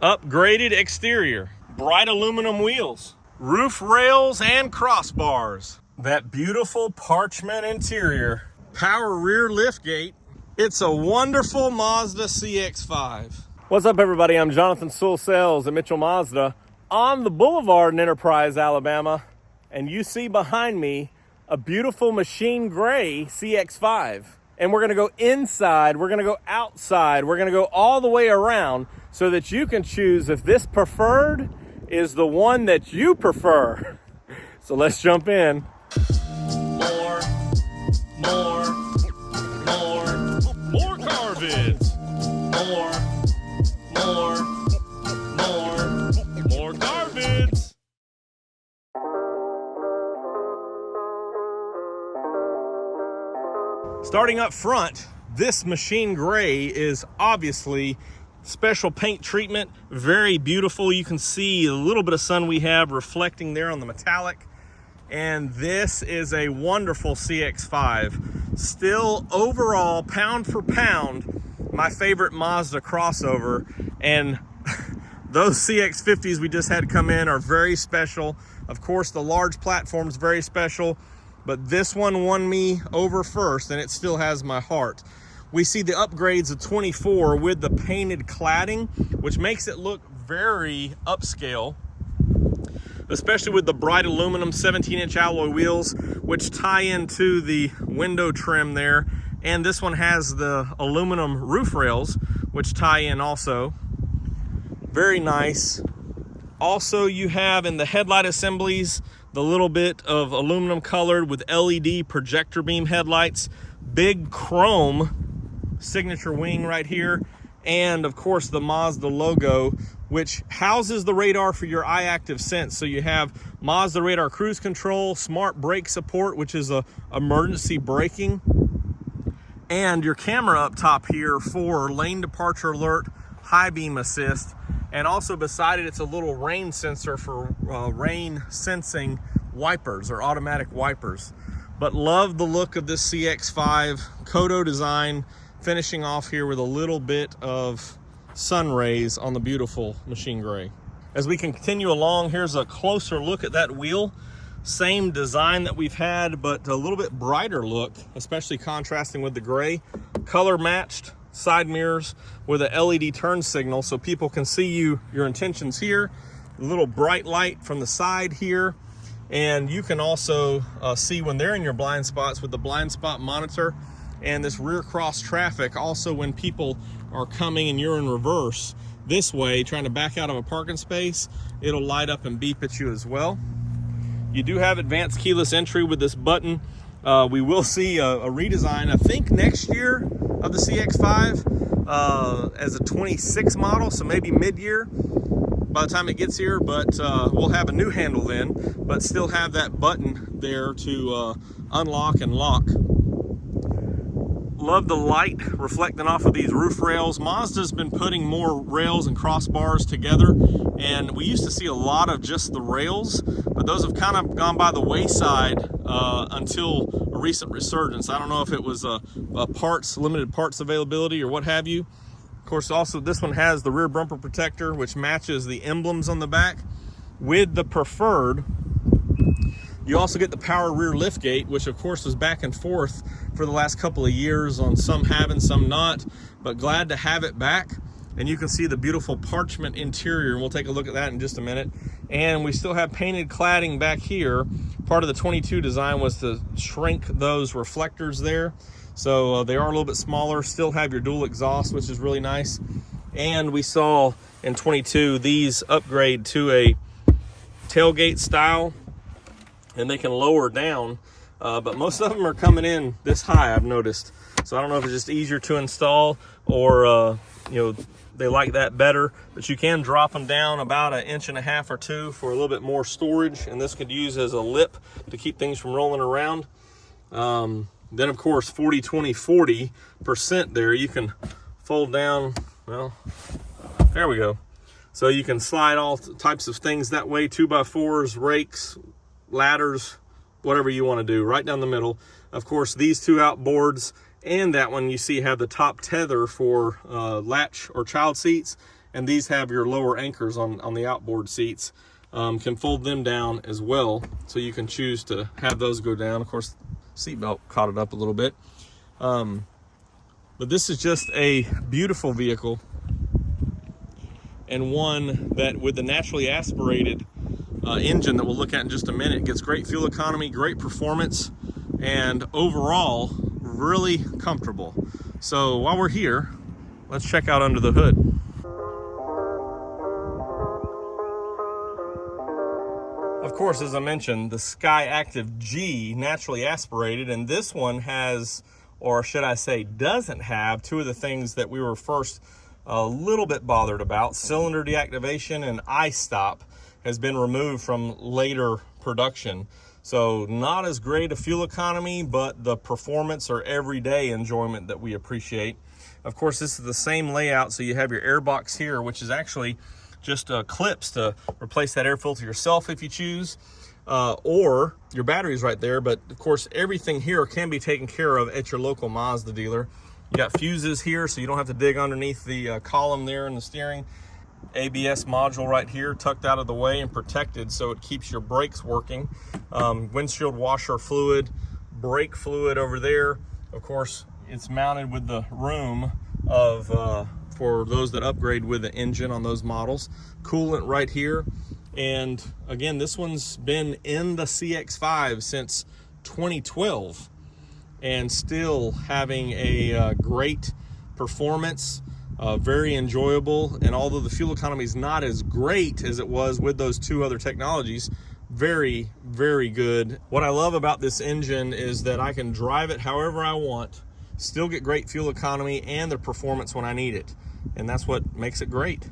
Upgraded exterior, bright aluminum wheels, roof rails and crossbars. That beautiful parchment interior, power rear liftgate. It's a wonderful Mazda CX-5. What's up, everybody? I'm Jonathan Sewell Sales at Mitchell Mazda on the Boulevard in Enterprise, Alabama. And you see behind me a beautiful machine gray CX-5. And we're gonna go inside, we're gonna go outside, we're gonna go all the way around so that you can choose if this Preferred is the one that you prefer. So let's jump in. More car vids. More car vids. Starting up front, this machine gray is obviously special paint treatment, very beautiful. You can see a little bit of sun we have reflecting there on the metallic. And this is a wonderful CX-5. Still overall, pound for pound, my favorite Mazda crossover. And those CX-50s we just had come in are very special. Of course, the large platform's very special, but this one won me over first, and it still has my heart. We see the upgrades of 24 with the painted cladding, which makes it look very upscale, especially with the bright aluminum 17-inch alloy wheels, which tie into the window trim there. And this one has the aluminum roof rails, which tie in also. Very nice. Also, you have in the headlight assemblies, the little bit of aluminum colored with LED projector beam headlights, big chrome signature wing right here, and of course the Mazda logo, which houses the radar for your eye active sense. So you have Mazda radar cruise control, smart brake support, which is a emergency braking, and your camera up top here for lane departure alert, high beam assist. And also beside it, it's a little rain sensor for rain sensing wipers or automatic wipers. But love the look of this CX-5, Kodo design, finishing off here with a little bit of sun rays on the beautiful machine gray. As we continue along, here's a closer look at that wheel. Same design that we've had, but a little bit brighter look, especially contrasting with the gray. Color matched side mirrors with a LED turn signal so people can see your intentions here. A little bright light from the side here. And you can also see when they're in your blind spots with the blind spot monitor, and this rear cross traffic also when people are coming and you're in reverse this way trying to back out of a parking space, it'll light up and beep at you as well. You do have advanced keyless entry with this button. We will see a redesign, I think next year, of the CX-5 as a 26 model, so maybe mid-year by the time it gets here, but we'll have a new handle then, but still have that button there to unlock and lock. Love the light reflecting off of these roof rails. Mazda's been putting more rails and crossbars together, and we used to see a lot of just the rails, but those have kind of gone by the wayside until a recent resurgence. I don't know if it was a limited parts availability or what have you. Of course, also this one has the rear bumper protector, which matches the emblems on the back with the Preferred. You also get the power rear liftgate, which of course was back and forth for the last couple of years on some having, some not, but glad to have it back. And you can see the beautiful parchment interior, and we'll take a look at that in just a minute. And we still have painted cladding back here. Part of the 22 design was to shrink those reflectors there. So they are a little bit smaller, still have your dual exhaust, which is really nice. And we saw in 22, these upgrade to a tailgate style, and they can lower down, but most of them are coming in this high, I've noticed. So I don't know if it's just easier to install or they like that better, but you can drop them down about 1.5 inches or 2 for a little bit more storage, and this could use as a lip to keep things from rolling around. Then of course 40-20-40% there, you can fold down, well, there we go. So you can slide all types of things that way, 2x4s, rakes, ladders, whatever you want to do, right down the middle. Of course, these two outboards and that one you see have the top tether for latch or child seats, And these have your lower anchors on the outboard seats. Can fold them down as well, so you can choose to have those go down. Of course, seatbelt caught it up a little bit. But this is just a beautiful vehicle, and one that with the naturally aspirated engine that we'll look at in just a minute gets great fuel economy, great performance, and overall really comfortable. So while we're here, let's check out under the hood. Of course, as I mentioned, the Sky Active G naturally aspirated, and this one has, or should I say doesn't have, two of the things that we were first a little bit bothered about. Cylinder deactivation and I-stop has been removed from later production. So not as great a fuel economy, but the performance or everyday enjoyment that we appreciate. Of course, this is the same layout, so you have your air box here, which is actually just clips to replace that air filter yourself if you choose, or your battery's right there. But of course, everything here can be taken care of at your local Mazda dealer. You got fuses here, so you don't have to dig underneath the column there in the steering. ABS module right here, tucked out of the way and protected, so it keeps your brakes working. Windshield washer fluid, brake fluid over there. Of course, it's mounted with the room of for those that upgrade with the engine on those models. Coolant right here. And again, this one's been in the CX-5 since 2012 and still having a great performance, very enjoyable. And although the fuel economy is not as great as it was with those two other technologies, very, very good. What I love about this engine is that I can drive it however I want, still get great fuel economy and the performance when I need it. And that's what makes it great.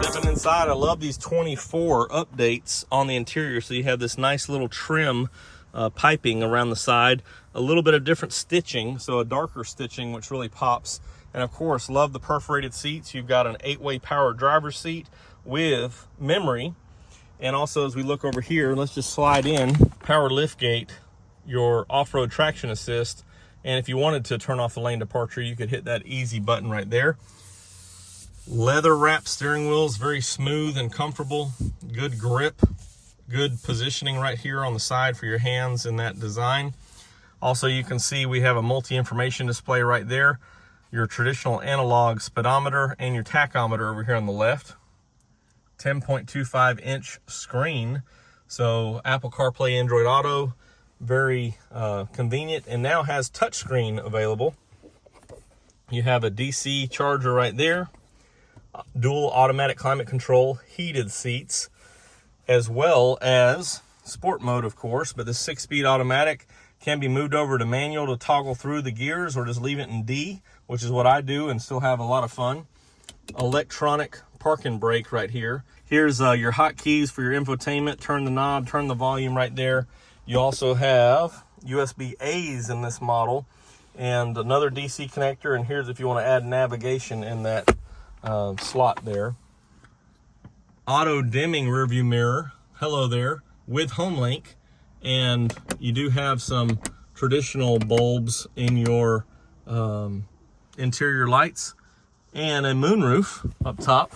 Stepping inside, I love these 24 updates on the interior. So you have this nice little trim piping around the side, a little bit of different stitching, so a darker stitching, which really pops. And of course, love the perforated seats. You've got an 8-way power driver's seat with memory. And also, as we look over here, let's just slide in, power liftgate, your off-road traction assist. And if you wanted to turn off the lane departure, you could hit that easy button right there. Leather wrapped steering wheels, very smooth and comfortable. Good grip, good positioning right here on the side for your hands in that design. Also, you can see we have a multi-information display right there. Your traditional analog speedometer and your tachometer over here on the left. 10.25-inch screen. So Apple CarPlay, Android Auto, very convenient, and now has touchscreen available. You have a DC charger right there, dual automatic climate control, heated seats, as well as sport mode, of course, but the 6-speed automatic can be moved over to manual to toggle through the gears, or just leave it in D, which is what I do and still have a lot of fun. Electronic parking brake right here. Here's your hotkeys for your infotainment. Turn the knob, turn the volume right there. You also have USB-A's in this model and another DC connector. And here's if you want to add navigation in that slot there. Auto dimming rearview mirror. Hello there, with HomeLink. And you do have some traditional bulbs in your interior lights, and a moonroof up top,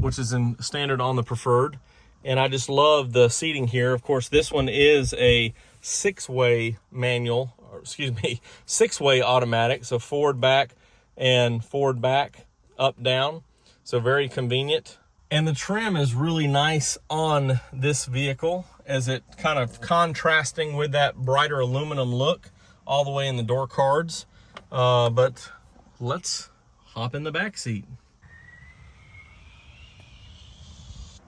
which is in standard on the Preferred. And I just love the seating here. Of course, this one is a 6-way manual, or excuse me, 6-way automatic. So forward, back, and forward, back, up, down. So very convenient. And the trim is really nice on this vehicle, as it kind of contrasting with that brighter aluminum look all the way in the door cards. But let's hop in the back seat.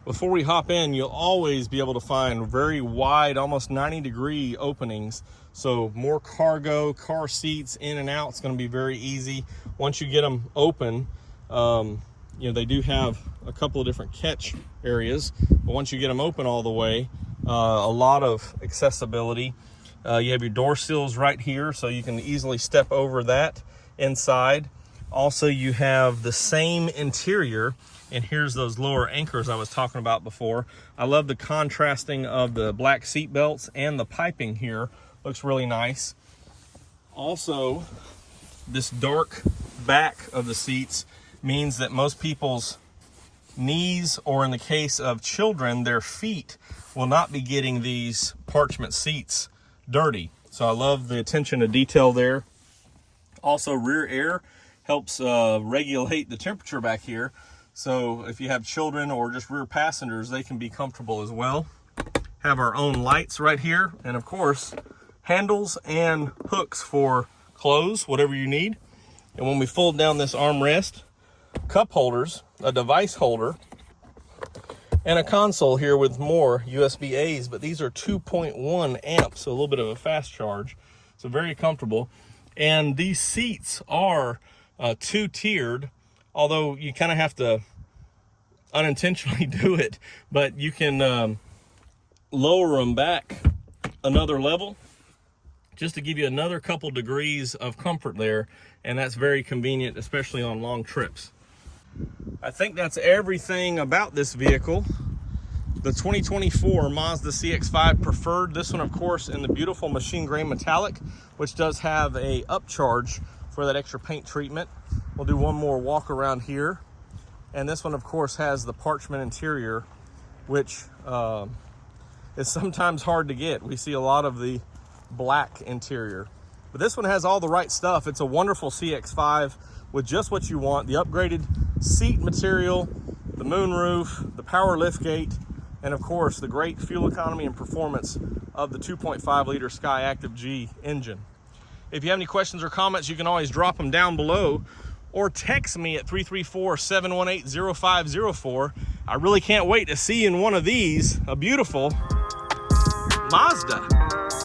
Before we hop in, you'll always be able to find very wide, almost 90-degree openings. So more cargo, car seats in and out. It's going to be very easy. Once you get them open, they do have a couple of different catch areas, but once you get them open all the way, a lot of accessibility. You have your door sills right here, so you can easily step over that inside. Also, you have the same interior, and here's those lower anchors I was talking about before. I love the contrasting of the black seat belts, and the piping here looks really nice. Also, This dark back of the seats means that most people's knees, or in the case of children, their feet, will not be getting these parchment seats dirty. So I love the attention to detail there. Also, rear air helps regulate the temperature back here. So if you have children or just rear passengers, they can be comfortable as well. Have our own lights right here. And of course, handles and hooks for clothes, whatever you need. And when we fold down this armrest, cup holders, a device holder, and a console here with more USB-A's, but these are 2.1 amps, so a little bit of a fast charge. So very comfortable. And these seats are two-tiered, although you kind of have to unintentionally do it, but you can lower them back another level just to give you another couple degrees of comfort there, and that's very convenient, especially on long trips. I think that's everything about this vehicle. The 2024 Mazda CX-5 Preferred. This one, of course, in the beautiful machine gray metallic, which does have a upcharge for that extra paint treatment. We'll do one more walk around here. And this one, of course, has the parchment interior, which is sometimes hard to get. We see a lot of the black interior. But this one has all the right stuff. It's a wonderful CX-5 with just what you want. The upgraded seat material, the moonroof, the power liftgate, and of course the great fuel economy and performance of the 2.5 liter Skyactiv G engine. If you have any questions or comments, you can always drop them down below or text me at 334-718-0504. I really can't wait to see you in one of these, a beautiful Mazda.